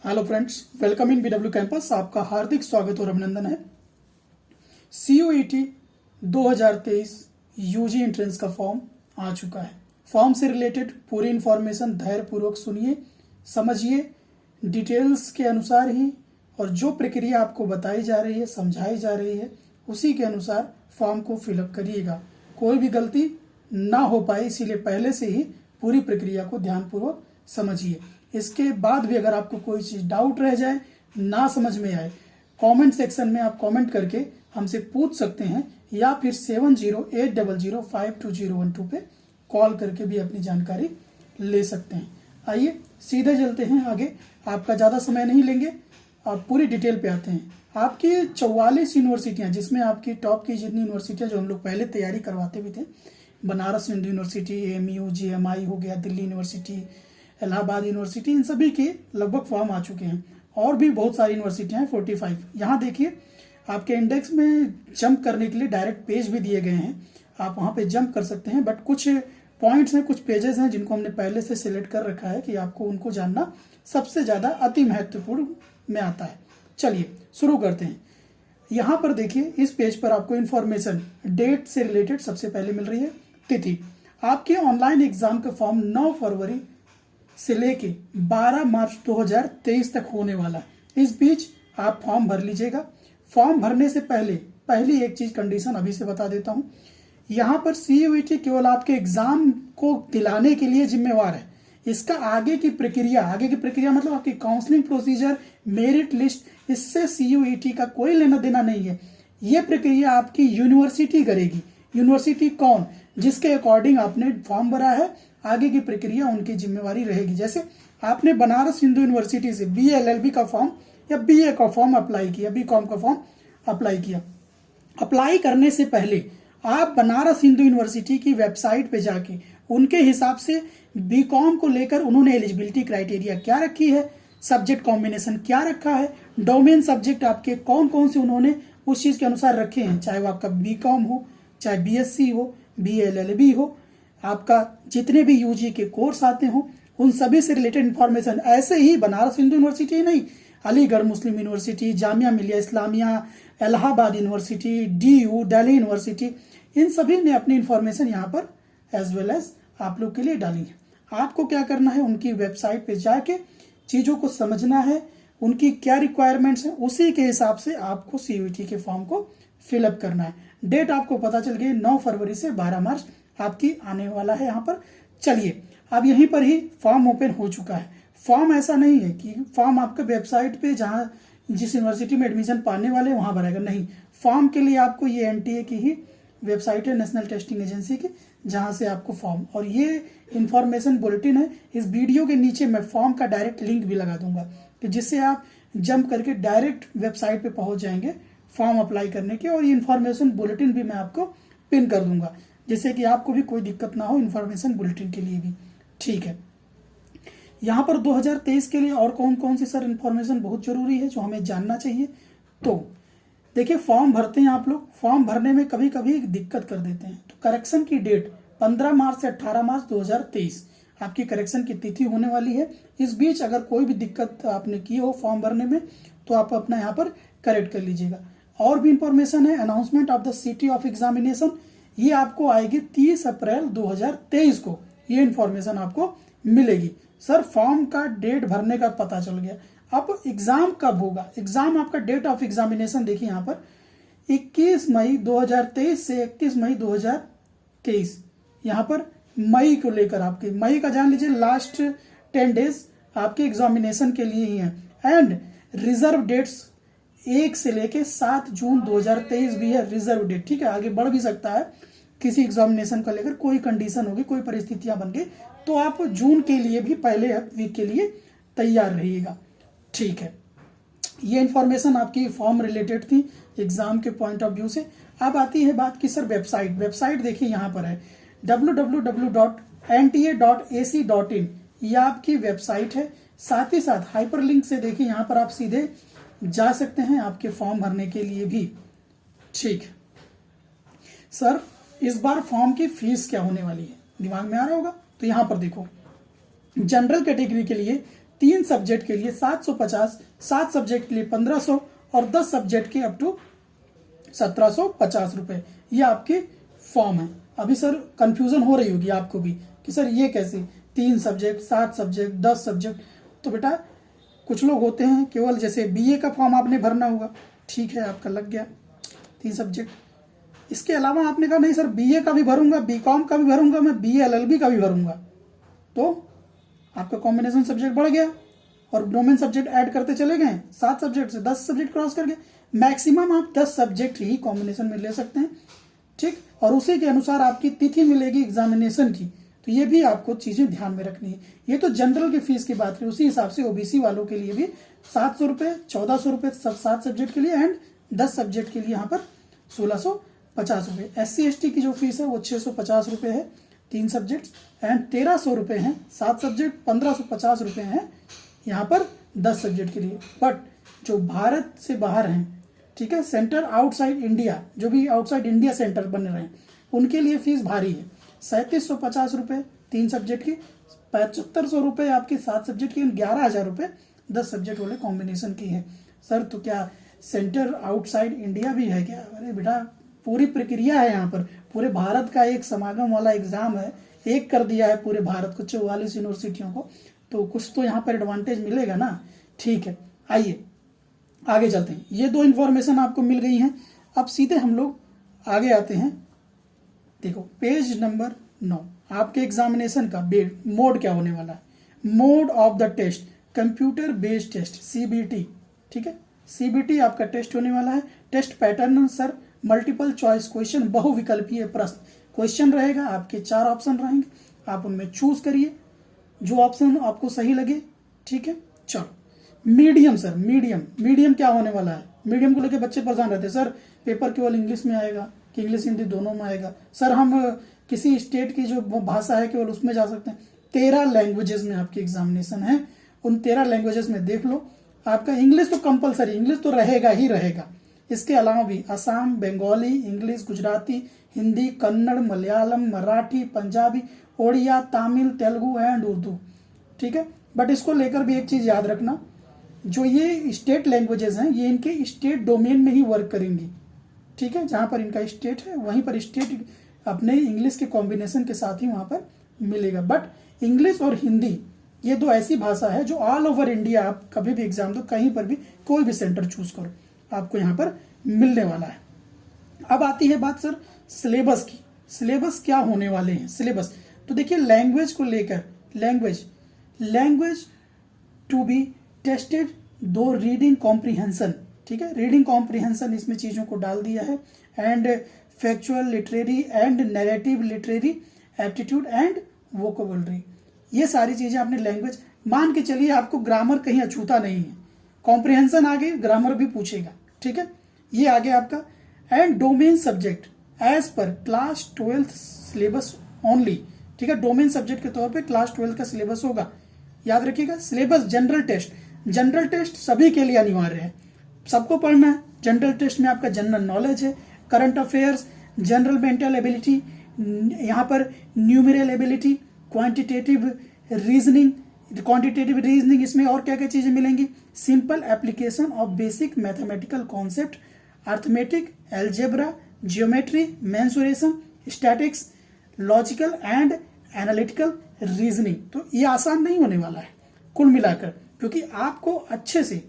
Hello friends, welcome in BW campus. आपका हार्दिक स्वागत और अभिनंदन है। CUET 2023 यूजी एंट्रेंस का फॉर्म आ चुका है। फॉर्म से रिलेटेड पूरी इन्फॉर्मेशन धैर्यपूर्वक सुनिए, समझिए, डिटेल्स के अनुसार ही और जो प्रक्रिया आपको बताई जा रही है, समझाई जा रही है, उसी के अनुसार फॉर्म को फिलअप करिएगा। कोई भी गलती ना हो पाए, इसीलिए पहले से ही पूरी प्रक्रिया को ध्यानपूर्वक समझिए। इसके बाद भी अगर आपको कोई चीज़ डाउट रह जाए, ना समझ में आए, कमेंट सेक्शन में आप कमेंट करके हमसे पूछ सकते हैं या फिर 7080052012 पे कॉल करके भी अपनी जानकारी ले सकते हैं। आइए सीधे चलते हैं आगे, आपका ज़्यादा समय नहीं लेंगे, आप पूरी डिटेल पे आते हैं। आपकी 44 यूनिवर्सिटियाँ, जिसमें आपकी टॉप की जितनी यूनिवर्सिटियाँ जो हम लोग पहले तैयारी करवाते भी थे, Banaras Hindu university, AMU, GMI हो गया, दिल्ली यूनिवर्सिटी, इलाहाबाद यूनिवर्सिटी, इन सभी के लगभग फॉर्म आ चुके हैं। और भी बहुत सारी यूनिवर्सिटियां हैं, 45। यहाँ देखिए आपके इंडेक्स में जंप करने के लिए डायरेक्ट पेज भी दिए गए हैं, आप वहाँ पे जंप कर सकते हैं। बट कुछ पॉइंट्स हैं, कुछ पेजेस हैं जिनको हमने पहले से सिलेक्ट कर रखा है कि आपको उनको जानना सबसे ज़्यादा अति महत्वपूर्ण में आता है। चलिए शुरू करते हैं। यहाँ पर देखिए, इस पेज पर आपको इन्फॉर्मेशन डेट से रिलेटेड सबसे पहले मिल रही है। तिथि, आपके ऑनलाइन एग्जाम का फॉर्म 9 फरवरी से लेके 12 मार्च 2023 तक होने वाला है। इस बीच आप फॉर्म भर लीजिएगा। फॉर्म भरने से पहले पहली एक चीज कंडीशन अभी से बता देता हूं, यहाँ पर CUET केवल आपके एग्जाम को दिलाने के लिए जिम्मेवार है। इसका आगे की प्रक्रिया मतलब आपकी काउंसलिंग प्रोसीजर, मेरिट लिस्ट, इससे CUET का कोई लेना देना नहीं है। ये प्रक्रिया आपकी यूनिवर्सिटी करेगी। यूनिवर्सिटी कौन? जिसके अकॉर्डिंग आपने फॉर्म भरा है, आगे की प्रक्रिया उनकी जिम्मेवारी रहेगी। जैसे आपने बनारस हिंदू यूनिवर्सिटी से BA LLB का फॉर्म या BA का फॉर्म अप्लाई किया, BCom का फॉर्म अप्लाई किया, अप्लाई करने से पहले आप बनारस हिंदू यूनिवर्सिटी की वेबसाइट पे जाके उनके हिसाब से BCom को लेकर उन्होंने एलिजिबिलिटी क्राइटेरिया क्या रखी है, सब्जेक्ट कॉम्बिनेशन क्या रखा है, डोमेन सब्जेक्ट आपके कौन कौन से उन्होंने उस चीज के अनुसार रखे हैं, चाहे वो आपका BCom हो, चाहे BSc हो, BA LLB हो, आपका जितने भी UG के कोर्स आते हो, उन सभी से रिलेटेड इन्फॉर्मेशन। ऐसे ही बनारस हिंदू यूनिवर्सिटी नहीं, अलीगढ़ मुस्लिम university, Jamia Millia Islamia, Allahabad university, DU Delhi university, इन सभी ने अपनी इन्फॉर्मेशन यहाँ पर एज वेल एज आप लोग के लिए डाली है। आपको क्या करना है, उनकी वेबसाइट पे जाके चीज़ों को समझना है, उनकी क्या रिक्वायरमेंट्स हैं, उसी के हिसाब से आपको CUET के फॉर्म को फिलअप करना है। डेट आपको पता चल गई, 9 फरवरी से 12 मार्च आपकी आने वाला है यहाँ पर। चलिए अब यहीं पर ही फॉर्म ओपन हो चुका है। फॉर्म ऐसा नहीं है कि फॉर्म आपके वेबसाइट पे जहाँ जिस यूनिवर्सिटी में एडमिशन पाने वाले वहाँ भरेगा, नहीं। फॉर्म के लिए आपको ये NTA की ही वेबसाइट है, नेशनल टेस्टिंग एजेंसी की, जहाँ से आपको फॉर्म और ये इन्फॉर्मेशन बुलेटिन है। इस वीडियो के नीचे मैं फॉर्म का डायरेक्ट लिंक भी लगा दूंगा कि जिससे आप जंप करके डायरेक्ट वेबसाइट पे पहुंच जाएंगे फॉर्म अप्लाई करने के। और ये इन्फॉर्मेशन बुलेटिन भी मैं आपको पिन कर दूंगा, जिससे कि आपको भी कोई दिक्कत ना हो इन्फॉर्मेशन बुलेटिन के लिए भी। ठीक है, यहाँ पर 2023 के लिए और कौन कौन सी सर इन्फॉर्मेशन बहुत जरूरी है जो हमें जानना चाहिए। तो देखिए, फॉर्म भरते हैं आप लोग, फॉर्म भरने में कभी कभी दिक्कत कर देते हैं। तो करेक्शन की डेट 15 मार्च से 18 मार्च 2023 आपकी करेक्शन की तिथि होने वाली है। इस बीच अगर कोई भी दिक्कत आपने की हो फॉर्म भरने में तो आप अपना यहाँ पर करेक्ट कर लीजिएगा। और भी इंफॉर्मेशन है, announcement of the city of examination, ये आपको आएगी 30 अप्रैल 2023 को, ये इन्फॉर्मेशन आपको मिलेगी। सर फॉर्म का डेट भरने का पता चल गया, अब एग्जाम कब होगा? एग्जाम आपका डेट ऑफ एग्जामिनेशन देखिए यहाँ पर 21 मई 2023 से 31 मई 2023। यहाँ पर मई को लेकर आपके मई का जान लीजिए, लास्ट 10 डेज आपके एग्जामिनेशन के लिए ही है। एंड रिजर्व डेट्स 1 से लेके 7 जून 2023 भी है रिजर्व डेट। ठीक है, आगे बढ़ भी सकता है किसी एग्जामिनेशन को लेकर, कोई कंडीशन होगी, कोई परिस्थितियां बन गई तो आप जून के लिए भी पहले वीक के लिए तैयार रहिएगा। ठीक है, ये इंफॉर्मेशन आपकी फॉर्म रिलेटेड थी एग्जाम के पॉइंट ऑफ व्यू से। अब आती है बात की सर वेबसाइट देखिए यहाँ पर है www.nta.ac.in, ये आपकी वेबसाइट है। साथ ही साथ हाइपरलिंक से देखिए यहाँ पर आप सीधे जा सकते हैं आपके फॉर्म भरने के लिए भी। ठीक सर, इस बार फॉर्म की फीस क्या होने वाली है दिमाग में आ रहा होगा, तो यहाँ पर देखो, जनरल कैटेगरी के लिए 3 सब्जेक्ट के लिए 750, 7 सब्जेक्ट के लिए 1500 और 10 सब्जेक्ट के अप टू 1750 रुपए। ये आपके फॉर्म है। अभी सर कंफ्यूजन हो रही होगी आपको भी कि सर ये कैसे 3 सब्जेक्ट, 7 सब्जेक्ट, 10 सब्जेक्ट। तो बेटा कुछ लोग होते हैं केवल जैसे बीए का फॉर्म आपने भरना होगा, ठीक है आपका लग गया 3 सब्जेक्ट। इसके अलावा आपने कहा नहीं सर बीए का भी भरूंगा, बीकॉम का भी भरूंगा, मैं बीए एलएलबी का भी भरूंगा, तो आपका कॉम्बिनेशन सब्जेक्ट बढ़ गया और डोमेन सब्जेक्ट ऐड करते चले गए, 7 सब्जेक्ट से 10 सब्जेक्ट क्रॉस कर गए। मैक्सिमम आप 10 सब्जेक्ट ही कॉम्बिनेशन में ले सकते हैं, ठीक। और उसी के अनुसार आपकी तिथि मिलेगी एग्जामिनेशन की, तो ये भी आपको चीजें ध्यान में रखनी है। ये तो जनरल की फीस की बात है, उसी हिसाब से ओबीसी वालों के लिए भी 700 रुपये, 1400 रुपये 7 सब्जेक्ट के लिए एंड 10 सब्जेक्ट के लिए यहाँ पर 1650 रुपये। SC/ST की जो फीस है वो 650 रुपये है 3 सब्जेक्ट एंड 1300 रुपये हैं 7 सब्जेक्ट, 1550 रुपये हैं यहाँ पर 10 सब्जेक्ट के लिए। बट जो भारत से बाहर हैं, ठीक है, सेंटर आउटसाइड इंडिया, जो भी आउटसाइड इंडिया सेंटर बन रहे हैं उनके लिए फीस भारी है। 3750 रुपये 3 सब्जेक्ट की, 7500 रुपये आपके 7 सब्जेक्ट की, 11,000 रुपये 10 सब्जेक्ट वाले कॉम्बिनेशन की है। सर तो क्या सेंटर आउटसाइड इंडिया भी है क्या? अरे बेटा पूरी प्रक्रिया है यहाँ पर, पूरे भारत का एक समागम वाला एग्जाम है, एक कर दिया है पूरे भारत को 44 यूनिवर्सिटियों को, तो कुछ तो यहाँ पर एडवांटेज मिलेगा ना। ठीक है, आइए आगे चलते हैं। ये 2 इन्फॉर्मेशन आपको मिल गई हैं। अब सीधे हम लोग आगे आते हैं। देखो पेज नंबर 9 आपके एग्जामिनेशन का मोड क्या होने वाला है। Mode of the test computer based test CBT, ठीक है, CBT आपका टेस्ट होने वाला है। Test pattern sir multiple choice question, बहुविकल्पीय प्रश्न क्वेश्चन रहेगा, आपके 4 ऑप्शन रहेंगे, आप उनमें चूज करिए जो ऑप्शन आपको सही लगे, ठीक है। चलो मीडियम सर, मीडियम क्या होने वाला है। मीडियम को लेकर बच्चे परेशान रहते हैं, सर पेपर केवल इंग्लिश में आएगा कि इंग्लिश हिंदी दोनों में आएगा। सर हम किसी स्टेट की जो भाषा है केवल उसमें जा सकते हैं। 13 लैंग्वेजेस में आपकी एग्जामिनेशन है, उन 13 लैंग्वेजेस में देख लो। आपका इंग्लिश तो कंपलसरी, इंग्लिश तो रहेगा ही रहेगा। इसके अलावा भी असम, बंगाली, इंग्लिश, गुजराती, हिंदी, कन्नड़, मलयालम, मराठी, पंजाबी, ओडिया, तमिल, तेलुगु एंड उर्दू, ठीक है। बट इसको लेकर भी एक चीज याद रखना, जो ये स्टेट लैंग्वेजेस हैं ये इनके स्टेट डोमेन में ही वर्क करेंगी, ठीक है। जहां पर इनका स्टेट है वहीं पर स्टेट अपने इंग्लिश के कॉम्बिनेशन के साथ ही वहां पर मिलेगा। बट इंग्लिश और हिंदी ये 2 ऐसी भाषा है जो ऑल ओवर इंडिया आप कभी भी एग्जाम दो, कहीं पर भी कोई भी सेंटर चूज करो, आपको यहाँ पर मिलने वाला है। अब आती है बात सर सिलेबस की। सिलेबस क्या होने वाले हैं सिलेबस, तो देखिए लैंग्वेज को लेकर language to be tested 2 reading comprehension, ठीक है, रीडिंग कॉम्प्रिहेंशन इसमें चीजों को डाल दिया है। And factual literary and narrative literary aptitude and vocabulary, ये सारी चीजें आपने लैंग्वेज मान के चलिए। आपको ग्रामर कहीं अछूता नहीं है, कॉम्प्रिहेंशन आगे ग्रामर भी पूछेगा, ठीक है, ये आगे आपका। And domain subject as per class 12th syllabus only, ठीक है, डोमेन सब्जेक्ट के तौर पे क्लास 12 का सिलेबस होगा, याद रखिएगा। सिलेबस जनरल टेस्ट सभी के लिए अनिवार्य है, सबको पढ़ना है। जनरल टेस्ट में आपका जनरल नॉलेज है, current affairs, general mental ability, यहाँ पर न्यूमेरल एबिलिटी, क्वांटिटेटिव रीजनिंग, इसमें और क्या क्या चीजें मिलेंगी। Simple application of basic mathematical concept, arithmetic, algebra, geometry, mensuration, statics, logical and analytical reasoning. तो ये आसान नहीं होने वाला है कुल मिलाकर, क्योंकि आपको अच्छे से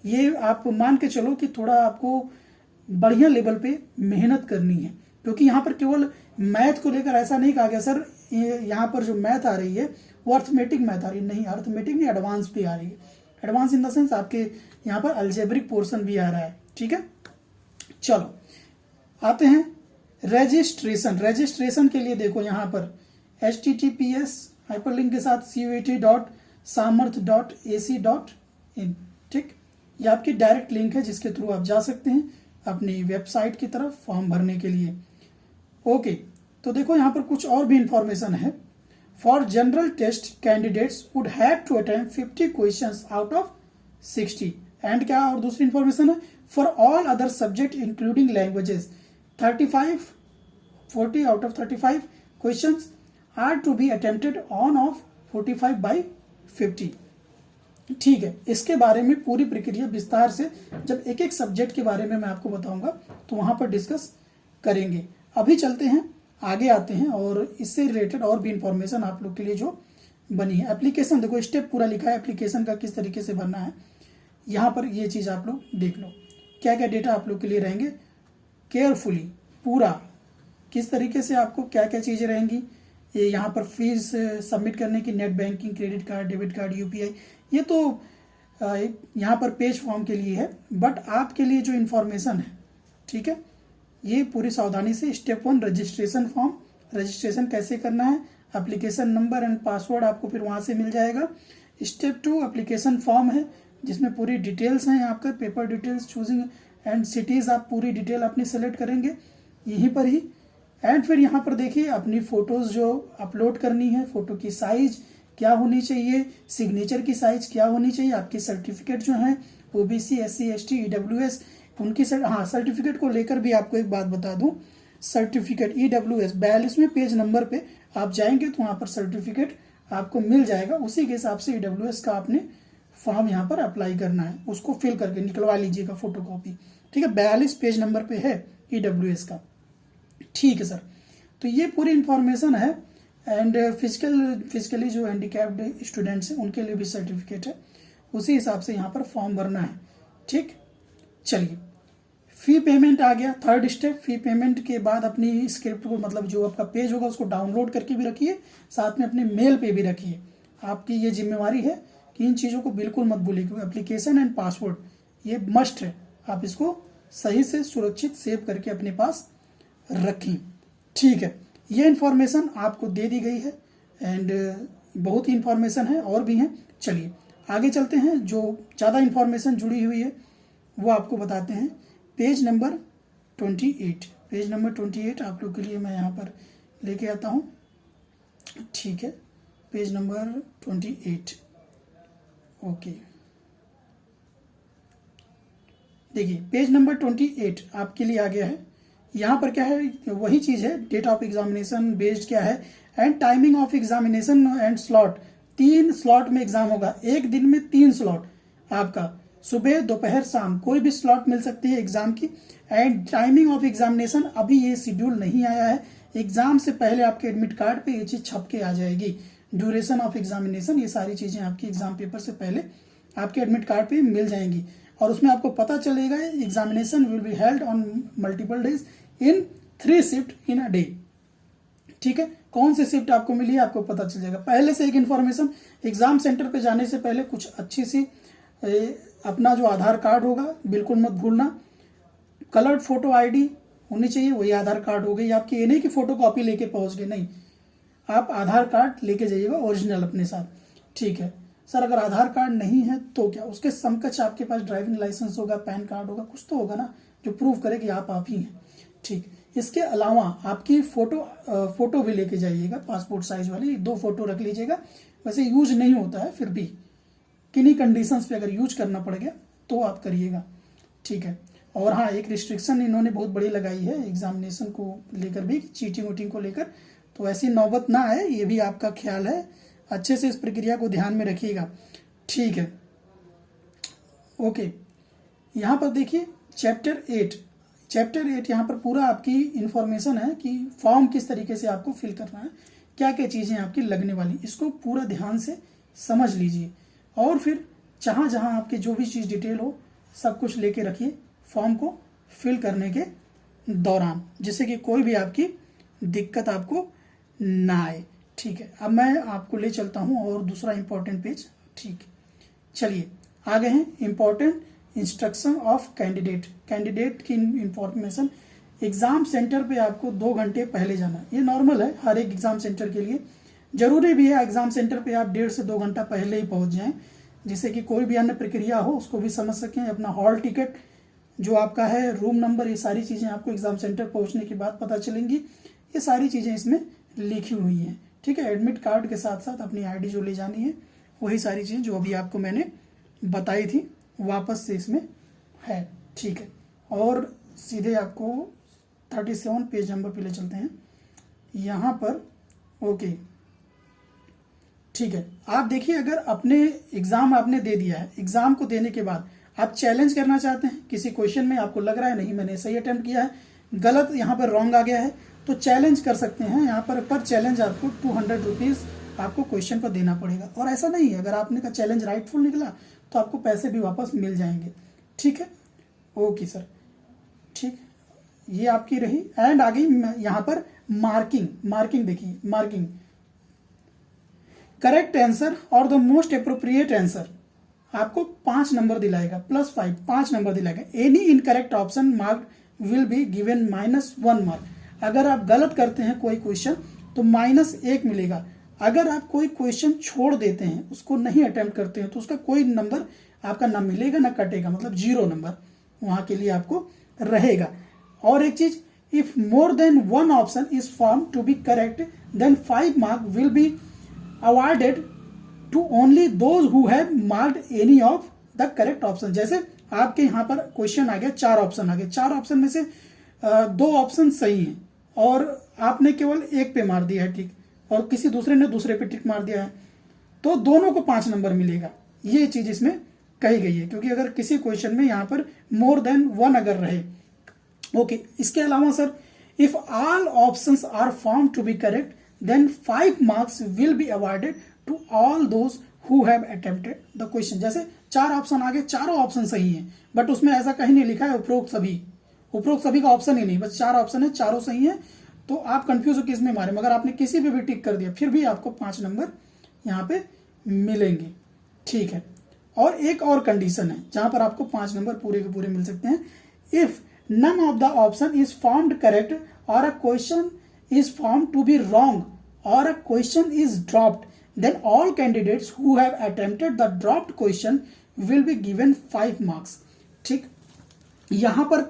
ये आप मान के चलो कि थोड़ा आपको बढ़िया लेवल पे मेहनत करनी है, क्योंकि यहाँ पर केवल मैथ को लेकर ऐसा नहीं कहा गया सर यहाँ पर जो मैथ आ रही है वो अर्थमेटिक मैथ आ रही है, नहीं, अर्थमेटिक नहीं, एडवांस भी आ रही है। एडवांस इन द सेंस आपके यहाँ पर अल्जेब्रिक पोर्शन भी आ रहा है, ठीक है। चलो आते हैं रजिस्ट्रेशन के लिए। देखो यहाँ पर https हाइपरलिंक के साथ CUET.samarth.ac.in, ठीक, ये आपकी डायरेक्ट लिंक है जिसके थ्रू आप जा सकते हैं अपनी वेबसाइट की तरफ फॉर्म भरने के लिए। ओके, तो देखो यहाँ पर कुछ और भी इंफॉर्मेशन है। For general test candidates would have to attempt 50 questions out of 60 and क्या और दूसरी इंफॉर्मेशन है, for all other subject including languages 40 out of 35 questions are to be attempted on of 45/50। ठीक है, इसके बारे में पूरी प्रक्रिया विस्तार से जब एक एक सब्जेक्ट के बारे में मैं आपको बताऊंगा तो वहां पर डिस्कस करेंगे। अभी चलते हैं, आगे आते हैं और इससे रिलेटेड और भी इंफॉर्मेशन आप लोग के लिए जो बनी है। एप्लीकेशन देखो, स्टेप पूरा लिखा है एप्लीकेशन का किस तरीके से भरना है। यहाँ पर ये चीज़ आप लोग देख लो, क्या क्या डेटा आप लोग के लिए रहेंगे केयरफुली, पूरा किस तरीके से आपको क्या क्या चीज़ें रहेंगी। ये यहाँ पर फीस सबमिट करने की, net banking, credit card, debit card, UPI, ये तो यहाँ पर पेज फॉर्म के लिए है, बट आपके लिए जो इन्फॉर्मेशन है, ठीक है, ये पूरी सावधानी से। स्टेप 1 रजिस्ट्रेशन फॉर्म, रजिस्ट्रेशन कैसे करना है, एप्लीकेशन नंबर एंड पासवर्ड आपको फिर वहाँ से मिल जाएगा। स्टेप 2 एप्लीकेशन फॉर्म है जिसमें पूरी डिटेल्स हैं, आपका paper details, choosing and cities, आप पूरी डिटेल अपनी सेलेक्ट करेंगे यहीं पर ही। एंड फिर यहाँ पर देखिए अपनी फ़ोटोज़ जो अपलोड करनी है, फ़ोटो की साइज़ क्या होनी चाहिए, सिग्नेचर की साइज़ क्या होनी चाहिए, आपकी सर्टिफिकेट जो है ओबीसी, एससी, एसटी, ईडब्ल्यूएस, उनकी हाँ सर्टिफिकेट को लेकर भी आपको एक बात बता दूं, सर्टिफिकेट ईडब्ल्यूएस 42वें पेज नंबर पे आप जाएंगे तो वहाँ पर सर्टिफिकेट आपको मिल जाएगा। उसी के हिसाब से ईडब्ल्यूएस का आपने फॉर्म यहाँ पर अप्लाई करना है, उसको फिल करके निकलवा लीजिएगा फोटोकॉपी, ठीक है। 42 पेज नंबर पे है ईडब्ल्यूएस का, ठीक है सर। तो ये पूरी इंफॉर्मेशन है। एंड फिजिकली जो हैंडीकैप्ड स्टूडेंट्स हैं उनके लिए भी सर्टिफिकेट है, उसी हिसाब से यहाँ पर फॉर्म भरना है, ठीक। चलिए, फी पेमेंट आ गया, थर्ड स्टेप। फी पेमेंट के बाद अपनी स्क्रिप्ट को, मतलब जो आपका पेज होगा उसको डाउनलोड करके भी रखिए, साथ में अपने मेल पे भी रखिए। आपकी ये जिम्मेवारी है कि इन चीज़ों को बिल्कुल मत भूलिए, क्योंकि एप्लीकेशन एंड पासवर्ड ये मस्ट है, आप इसको सही से सुरक्षित सेव करके अपने पास रखें, ठीक है। ये इन्फॉर्मेशन आपको दे दी गई है एंड बहुत ही इंफॉर्मेशन है और भी हैं। चलिए आगे चलते हैं, जो ज़्यादा इंफॉर्मेशन जुड़ी हुई है वो आपको बताते हैं। पेज नंबर 28, पेज नंबर 28 आप लोग के लिए मैं यहाँ पर लेके आता हूँ, ठीक है। Page number 28, okay. देखिए पेज नंबर 28 आपके लिए आ गया है। यहाँ पर क्या है, वही चीज़ है, डेट ऑफ एग्जामिनेशन बेस्ड क्या है, and timing of examination and slot. 3 slot में एग्जाम होगा, एक दिन में 3 स्लॉट आपका, सुबह, दोपहर, शाम, कोई भी स्लॉट मिल सकती है एग्जाम की। एंड टाइमिंग ऑफ एग्जामिनेशन अभी ये शेड्यूल नहीं आया है, एग्जाम से पहले आपके एडमिट कार्ड पे ये चीज़ छप के आ जाएगी। ड्यूरेशन ऑफ एग्जामिनेशन, ये सारी चीज़ें आपकी एग्जाम पेपर से पहले आपके एडमिट कार्ड पे मिल जाएंगी, और उसमें आपको पता चलेगा examination will be held on multiple days in 3 shift in a day, ठीक है। कौन सी शिफ्ट आपको मिली है आपको पता चल जाएगा। पहले से एक इन्फॉर्मेशन, एग्जाम सेंटर पे जाने से पहले कुछ अच्छी सी अपना जो आधार कार्ड होगा बिल्कुल मत भूलना, कलर्ड फोटो आईडी होनी चाहिए, वही आधार कार्ड हो गई आपकी। ये नहीं कि फोटो कॉपी लेके पहुंच गए, नहीं, आप आधार कार्ड लेके जाइएगा ओरिजिनल अपने साथ, ठीक है। सर अगर आधार कार्ड नहीं है तो क्या, उसके समकक्ष आपके पास ड्राइविंग लाइसेंस होगा, पैन कार्ड होगा, कुछ तो होगा ना जो प्रूव करे कि आप ही हैं, ठीक। इसके अलावा आपकी फोटो भी लेके जाइएगा, पासपोर्ट साइज वाली 2 फोटो रख लीजिएगा। वैसे यूज नहीं होता है, फिर भी किन्हीं कंडीशंस पे अगर यूज करना पड़ गया तो आप करिएगा, ठीक है। और हाँ, एक रिस्ट्रिक्शन इन्होंने बहुत बड़ी लगाई है एग्जामिनेशन को लेकर भी, चीटिंग वोटिंग को लेकर, तो ऐसी नौबत ना आए, ये भी आपका ख्याल है, अच्छे से इस प्रक्रिया को ध्यान में रखिएगा, ठीक है। ओके, यहाँ पर देखिए चैप्टर 8 यहाँ पर पूरा आपकी इंफॉर्मेशन है कि फॉर्म किस तरीके से आपको फिल करना है, क्या क्या चीज़ें आपकी लगने वाली, इसको पूरा ध्यान से समझ लीजिए। और फिर जहाँ जहाँ आपकी जो भी चीज़ डिटेल हो सब कुछ लेके रखिए फॉर्म को फिल करने के दौरान, जिससे कि कोई भी आपकी दिक्कत आपको ना आए, ठीक है। अब मैं आपको ले चलता हूँ और दूसरा इंपॉर्टेंट पेज, ठीक। चलिए आगे हैं इंपॉर्टेंट इंस्ट्रक्शन ऑफ कैंडिडेट की इंफॉर्मेशन। एग्जाम सेंटर पे आपको 2 घंटे पहले जाना, ये नॉर्मल है हर एक एग्जाम सेंटर के लिए, जरूरी भी है एग्जाम सेंटर पे आप 1.5 से 2 घंटा पहले ही पहुंच जाएं, जिससे कि कोई भी अन्य प्रक्रिया हो उसको भी समझ सकें। अपना हॉल टिकट जो आपका है, रूम नंबर, ये सारी चीज़ें आपको एग्जाम सेंटर पहुंचने के बाद पता चलेंगी, ये सारी चीज़ें इसमें लिखी हुई हैं, ठीक है। एडमिट कार्ड के साथ साथ अपनी आईडी जो ले जानी है, वही सारी चीज़ें जो अभी आपको मैंने बताई थी वापस से इसमें है, ठीक है। और सीधे आपको 37 पेज नंबर पे ले चलते हैं। यहाँ पर ओके, ठीक है, आप देखिए अगर अपने एग्जाम आपने दे दिया है, एग्जाम को देने के बाद आप चैलेंज करना चाहते हैं किसी क्वेश्चन में, आपको लग रहा है नहीं मैंने सही अटेम्प्ट किया है, गलत यहाँ पर रॉन्ग आ गया है, तो चैलेंज कर सकते हैं यहाँ पर चैलेंज आपको 200 रुपीज़ आपको क्वेश्चन पर देना पड़ेगा। और ऐसा नहीं है अगर आपने का चैलेंज राइटफुल निकला तो आपको पैसे भी वापस मिल जाएंगे। ठीक है, ओके सर, ठीक, ये आपकी रही। एंड आगे यहाँ पर मार्किंग देखिए, मार्किंग करेक्ट आंसर और द मोस्ट अप्रोप्रिएट आंसर आपको 5 नंबर दिलाएगा, +5 5 नंबर दिलाएगा। Any incorrect option mark will be given -1 mark. अगर आप गलत करते हैं कोई क्वेश्चन तो -1 मिलेगा। अगर आप कोई क्वेश्चन छोड़ देते हैं, उसको नहीं अटेम्प्ट करते हैं, तो उसका कोई नंबर आपका ना मिलेगा ना कटेगा, मतलब 0 नंबर वहां के लिए आपको रहेगा। और एक चीज, if more than 1 option is found to be correct then 5 mark will be awarded to only those who have marked any of the correct option. जैसे आपके यहाँ पर क्वेश्चन आ गया, 4 ऑप्शन आ गए, 4 ऑप्शन में से 2 ऑप्शन सही हैं और आपने केवल 1 पे मार दिया है टिक, और किसी दूसरे ने दूसरे पे टिक मार दिया है, तो दोनों को 5 नंबर मिलेगा। ये चीज इसमें कही गई है, क्योंकि अगर किसी क्वेश्चन में यहाँ पर मोर देन 1 अगर रहे। ओके, इसके अलावा sir, if all options are found to be correct then 5 marks will be awarded to all those who have attempted the question. जैसे 4 ऑप्शन आ गए, चारों ऑप्शन सही हैं, बट उसमें ऐसा कहीं नहीं लिखा है उपरोक्त सभी का ऑप्शन ही नहीं, बस 4 ऑप्शन है, चारों सही है, तो आप कंफ्यूज हो किस में मारे। मगर आपने किसी पे भी टिक कर दिया फिर भी आपको 5 नंबर यहाँ पे मिलेंगे। ठीक है, और एक और कंडीशन है जहां पर आपको 5 नंबर पूरे के पूरे मिल सकते हैं। If none of the option is found correct और a question is found to be wrong और a question is dropped then all candidates who have attempted the dropped question will be given 5 marks। ठीक, यहां पर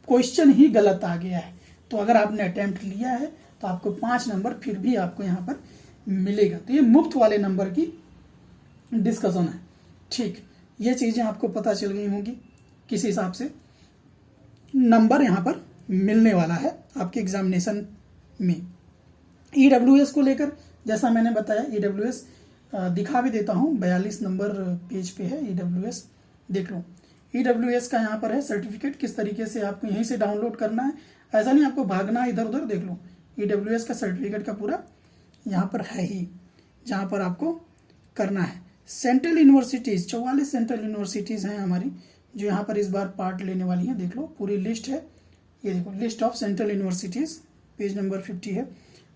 question ही गलत आ गया है, तो अगर आपने अटेम्प्ट लिया है तो आपको 5 नंबर फिर भी आपको यहां पर मिलेगा। तो ये मुफ्त वाले नंबर की डिस्कशन है। ठीक, ये चीजें आपको पता चल गई होंगी किस हिसाब से नंबर यहां पर मिलने वाला है आपके एग्जामिनेशन में। EWS को लेकर जैसा मैंने बताया, EWS दिखा भी देता हूं, 42 नंबर पेज पे है EWS, देख लो। EWS का यहाँ पर है सर्टिफिकेट, किस तरीके से आपको यहीं से डाउनलोड करना है, ऐसा नहीं आपको भागना इधर उधर। देख लो, EWS का सर्टिफिकेट का पूरा यहाँ पर है ही, जहाँ पर आपको करना है। सेंट्रल यूनिवर्सिटीज़, 44 सेंट्रल यूनिवर्सिटीज़ हैं हमारी जो यहाँ पर इस बार पार्ट लेने वाली हैं। देख लो, पूरी लिस्ट है, ये देखो, list of central universities, page number 50 है,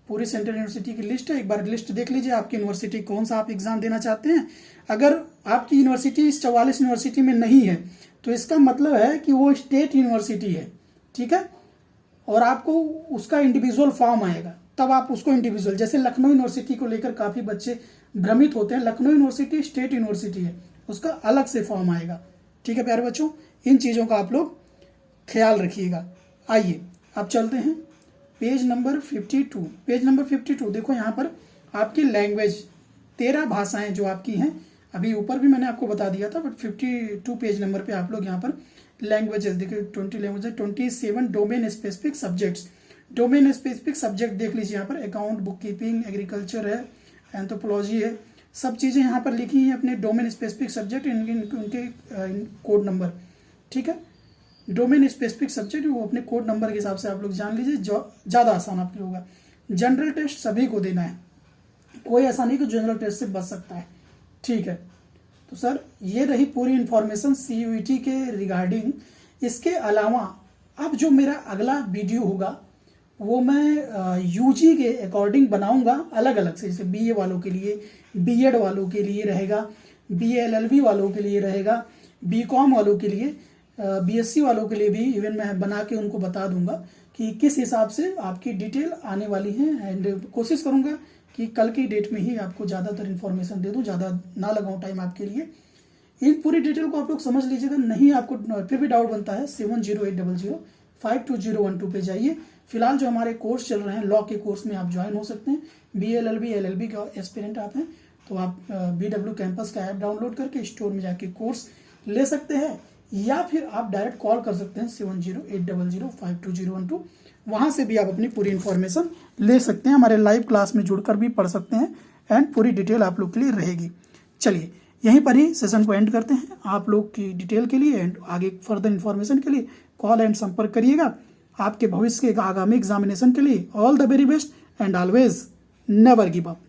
पूरी सेंट्रल यूनिवर्सिटी की लिस्ट है। एक बार लिस्ट देख लीजिए, आपकी यूनिवर्सिटी कौन सा आप एग्जाम देना चाहते हैं। अगर आपकी यूनिवर्सिटी इस 44 यूनिवर्सिटी में नहीं है तो इसका मतलब है कि वो स्टेट यूनिवर्सिटी है। ठीक है, और आपको उसका इंडिविजुअल फॉर्म आएगा, तब आप उसको इंडिविजुअल, जैसे लखनऊ यूनिवर्सिटी को लेकर काफ़ी बच्चे भ्रमित होते हैं, लखनऊ यूनिवर्सिटी स्टेट यूनिवर्सिटी है, उसका अलग से फॉर्म आएगा। ठीक है प्यारे बच्चों, इन चीज़ों का आप लोग ख्याल रखिएगा। आइए अब चलते हैं पेज नंबर 52। पेज नंबर 52 देखो, यहाँ पर आपकी लैंग्वेज 13 भाषाएं जो आपकी हैं, अभी ऊपर भी मैंने आपको बता दिया था, बट 52 पेज नंबर पे आप लोग यहाँ पर लैंग्वेजेस देखिए, 20 language, 27 domain specific subjects. Domain specific subject देख लीजिए, यहाँ पर अकाउंट, बुक कीपिंग, एग्रीकल्चर है, एंथ्रोपोलॉजी है, सब चीज़ें यहाँ पर लिखी हैं अपने डोमेन स्पेसिफिक सब्जेक्ट, उनके कोड नंबर। ठीक है, डोमेन स्पेसिफिक सब्जेक्ट वो अपने कोड नंबर के हिसाब से आप लोग जान लीजिए, ज़्यादा आसान आपके होगा। जनरल टेस्ट सभी को देना है, कोई ऐसा नहीं कि जनरल टेस्ट से बच सकता है। ठीक है, तो सर ये रही पूरी इन्फॉर्मेशन CUET के रिगार्डिंग। इसके अलावा अब जो मेरा अगला वीडियो होगा वो मैं UG के अकॉर्डिंग बनाऊंगा अलग अलग से, जैसे BA वालों के लिए, B.Ed वालों के लिए रहेगा, BA LLB वालों के लिए रहेगा, BCom वालों के लिए, BSc वालों के लिए भी इवन मैं बना के उनको बता दूंगा कि किस हिसाब से आपकी डिटेल आने वाली है। एंड कोशिश करूंगा कि कल की डेट में ही आपको ज़्यादातर इन्फॉर्मेशन दे दूं, ज़्यादा ना लगाऊं टाइम आपके लिए। इन पूरी डिटेल को आप लोग समझ लीजिएगा, नहीं आपको फिर भी डाउट बनता है 7080052012 पे जाइए। फिलहाल जो हमारे कोर्स चल रहे हैं, लॉ के कोर्स में आप ज्वाइन हो सकते हैं। BA LLB LLB का एस्पिरेंट आप हैं तो आप BW कैंपस का ऐप डाउनलोड करके स्टोर में जाके कोर्स ले सकते हैं, या फिर आप डायरेक्ट कॉल कर सकते हैं 7080052012। वहां से भी आप अपनी पूरी इन्फॉर्मेशन ले सकते हैं, हमारे लाइव क्लास में जुड़कर भी पढ़ सकते हैं, एंड पूरी डिटेल आप लोग के लिए रहेगी। चलिए यहीं पर ही सेशन को एंड करते हैं। आप लोग की डिटेल के लिए एंड आगे फर्दर इन्फॉर्मेशन के लिए कॉल एंड संपर्क करिएगा। आपके भविष्य के आगामी एग्जामिनेशन के लिए all the very best and always never give up.